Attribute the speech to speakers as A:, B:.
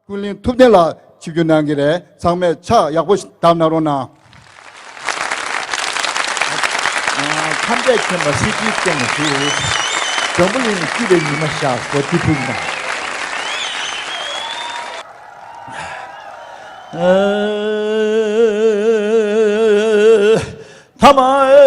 A: 굴린 톱델라 지균한 길에 상매 차 약보시 담나로나
B: 참배처럼 시기 때문에 정부는 길을 이마샤 고티분다. 다마에